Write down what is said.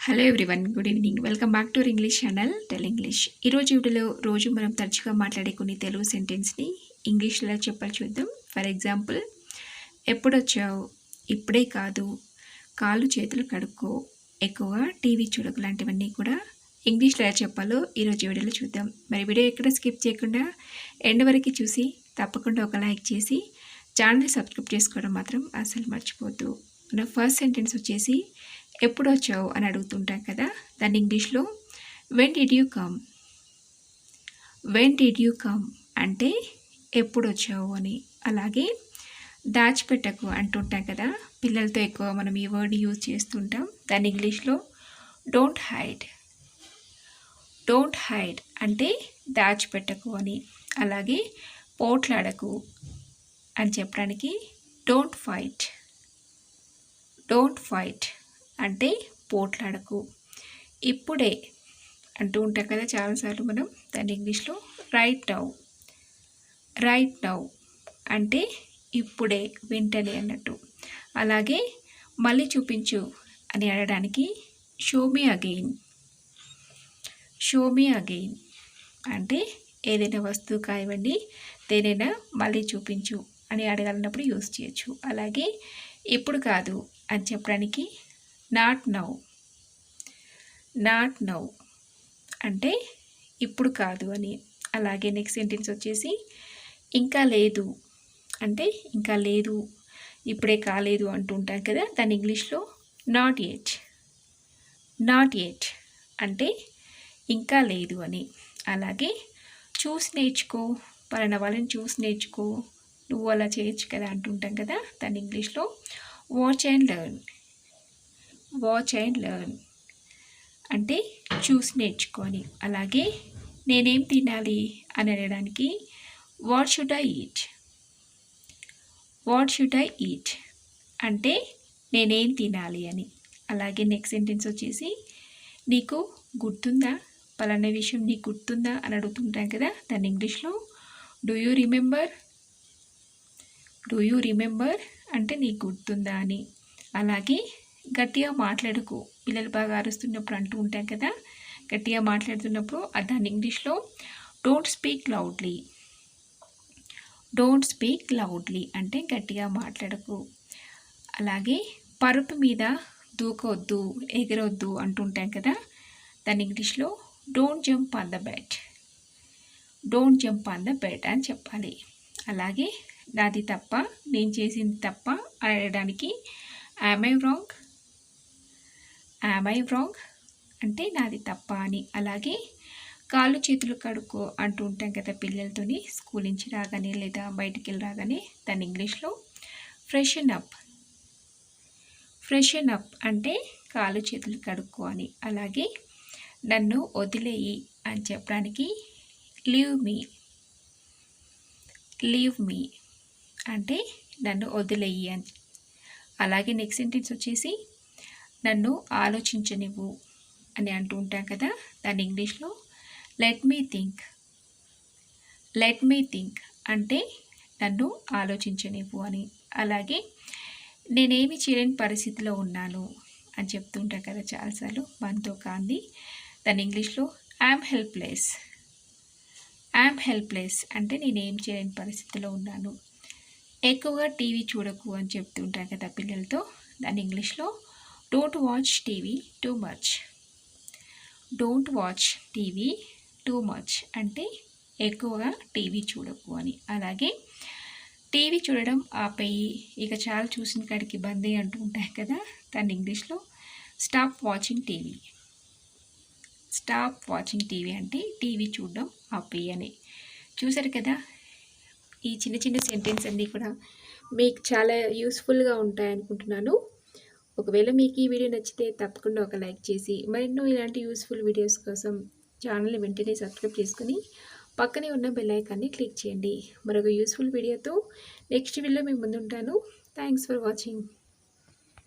Hello everyone, good evening. Welcome back to our English channel tell English. ఈరోజు వీడియోలో రోజు మనం తరచుగా మాట్లాడే కొన్ని తెలుగు సెంటెన్స్ని ఇంగ్లీష్లో చెప్పాలి చూద్దాం. ఫర్ ఎగ్జాంపుల్, ఎప్పుడొచ్చావు, ఇప్పుడే కాదు, కాళ్ళు చేతులు కడుక్కో, ఎక్కువగా టీవీ చూడకు లాంటివన్నీ కూడా ఇంగ్లీష్లో ఎలా చెప్పాలో ఈరోజు వీడియోలో చూద్దాం. మరి వీడియో ఎక్కడ స్కిప్ చేయకుండా ఎండ్ వరకు చూసి తప్పకుండా ఒక లైక్ చేసి ఛానల్ని సబ్స్క్రైబ్ చేసుకోవడం మాత్రం అసలు మర్చిపోద్దు. మన ఫస్ట్ సెంటెన్స్ వచ్చేసి ఎప్పుడు వచ్చావు అని అడుగుతుంటాం కదా, దాన్ని ఇంగ్లీష్లో when did you come. When did you come అంటే ఎప్పుడు వచ్చావు అని. అలాగే దాచిపెట్టకు అంటుంటాం కదా, పిల్లలతో ఎక్కువ మనం ఈ వర్డ్ యూజ్ చేస్తుంటాం. దాన్ని ఇంగ్లీష్లో డోంట్ హైడ్. డోంట్ హైడ్ అంటే దాచిపెట్టకు అని. అలాగే పోట్లాడకు అని చెప్పడానికి డోంట్ ఫైట్. డోంట్ ఫైట్ అంటే పోట్లాడకు. ఇప్పుడే అంటూ ఉంటాం కదా చాలాసార్లు మనం, దాన్ని ఇంగ్లీష్లో రైట్ నౌ. రైట్ నౌ అంటే ఇప్పుడే, వెంటనే అన్నట్టు. అలాగే మళ్ళీ చూపించు అని అనడానికి show me again. Show me again అంటే ఏదైనా వస్తువు కానివ్వండి, దేనైనా మళ్ళీ చూపించు అని అడగాలన్నప్పుడు యూజ్ చేయొచ్చు. అలాగే ఇప్పుడు కాదు అని చెప్పడానికి నాట్ నౌ. నాట్ నౌ అంటే ఇప్పుడు కాదు అని. అలాగే నెక్స్ట్ సెంటెన్స్ వచ్చేసి ఇంకా లేదు అంటే ఇంకా లేదు, ఇప్పుడే కాలేదు అంటుంటాం కదా, దాని ఇంగ్లీష్లో నాట్ ఎట్. నాట్ ఎట్ అంటే ఇంకా లేదు అని. అలాగే చూసి నేర్చుకో, పలానా వాళ్ళని చూసి నేర్చుకో, నువ్వు అలా చేయొచ్చు కదా అంటుంటాం కదా, దాని ఇంగ్లీష్లో watch and learn. Watch and learn అంటే చూసి నేర్చుకొని. అలాగే నేనేం తినాలి అని అనడానికి what should I eat. What should I eat అంటే నేనేం తినాలి అని. అలాగే నెక్స్ట్ సెంటెన్స్ వచ్చేసి నీకు గుర్తుందా, పలానా విషయం నీకు గుర్తుందా అని అడుగుతుంటాం కదా, దాన్ని ఇంగ్లీష్లో do you remember. Do you remember అంటే నీకు గుర్తుందా అని. అలాగే గట్టిగా మాట్లాడుకో, పిల్లలు బాగా అరుస్తున్నప్పుడు అంటూ ఉంటాం కదా, గట్టిగా మాట్లాడుతున్నప్పుడు దాన్ని ఇంగ్లీష్లో don't speak loudly. Don't speak loudly అంటే గట్టిగా మాట్లాడకు. అలాగే పరుపు మీద దూకొద్దు, ఎగరొద్దు అంటుంటాం కదా, దాన్ని ఇంగ్లీష్లో don't jump on the bed. Don't jump on the bed అని చెప్పాలి. అలాగే నాది తప్ప, నేను చేసింది తప్ప అనడానికి am I wrong. Am I wrong అంటే నాది తప్ప అని. అలాగే కాళ్ళు చేతులు కడుక్కో అంటూ ఉంటాం కదా పిల్లలతోని, స్కూల్ నుంచి రాగానే లేదా బయటికి వెళ్ళి రాగానే, దాన్ని ఇంగ్లీష్లో ఫ్రెషన్ అప్. ఫ్రెషన్ అప్ అంటే కాళ్ళు చేతులు కడుక్కో అని. అలాగే నన్ను వదిలేయి అని చెప్పడానికి లీవ్ మీ. లీవ్ మీ అంటే నన్ను వదిలేయి అని. అలాగే నెక్స్ట్ సెంటెన్స్ వచ్చేసి నన్ను ఆలోచించనివ్వు అని అంటూ ఉంటాం కదా, దాన్ని ఇంగ్లీష్లో let me think. Let me think అంటే నన్ను ఆలోచించనివ్వు అని. అలాగే నేనేమి చేయలేని పరిస్థితిలో ఉన్నాను అని చెప్తుంటాం కదా చాలాసార్లు, మనతో కాంది, దాన్ని ఇంగ్లీష్లో ఐఎమ్ హెల్ప్లెస్. ఐఎమ్ హెల్ప్లెస్ అంటే నేనేం చేయలేని పరిస్థితిలో ఉన్నాను. ఎక్కువగా టీవీ చూడకు అని చెప్తుంటాం కదా పిల్లలతో, దాన్ని ఇంగ్లీష్లో don't watch TV too much. Don't watch TV too much అంటే ఎక్కువగా టీవీ చూడకు అని. అలాగే టీవీ చూడడం ఆపేయి, ఇక చాలా చూసిన కాడికి బంద్ అంటూ ఉంటాయి కదా, దాన్ని ఇంగ్లీష్లో stop watching TV. Stop watching TV అంటే టీవీ చూడడం ఆపేయి అని. చూసారు కదా, ఈ చిన్న చిన్న సెంటెన్స్ అన్నీ కూడా మీకు చాలా యూస్ఫుల్గా ఉంటాయి అనుకుంటున్నాను. ఒకవేళ మీకు ఈ వీడియో నచ్చితే తప్పకుండా ఒక లైక్ చేసి మరెన్నో ఇలాంటి యూస్ఫుల్ వీడియోస్ కోసం ఛానల్ని వెంటనే సబ్స్క్రైబ్ చేసుకుని పక్కనే ఉన్న బెల్ ఐకాన్ని క్లిక్ చేయండి. మరొక యూస్ఫుల్ వీడియోతో నెక్స్ట్ వీడియోలో మీ ముందుంటాను. Thanks for watching.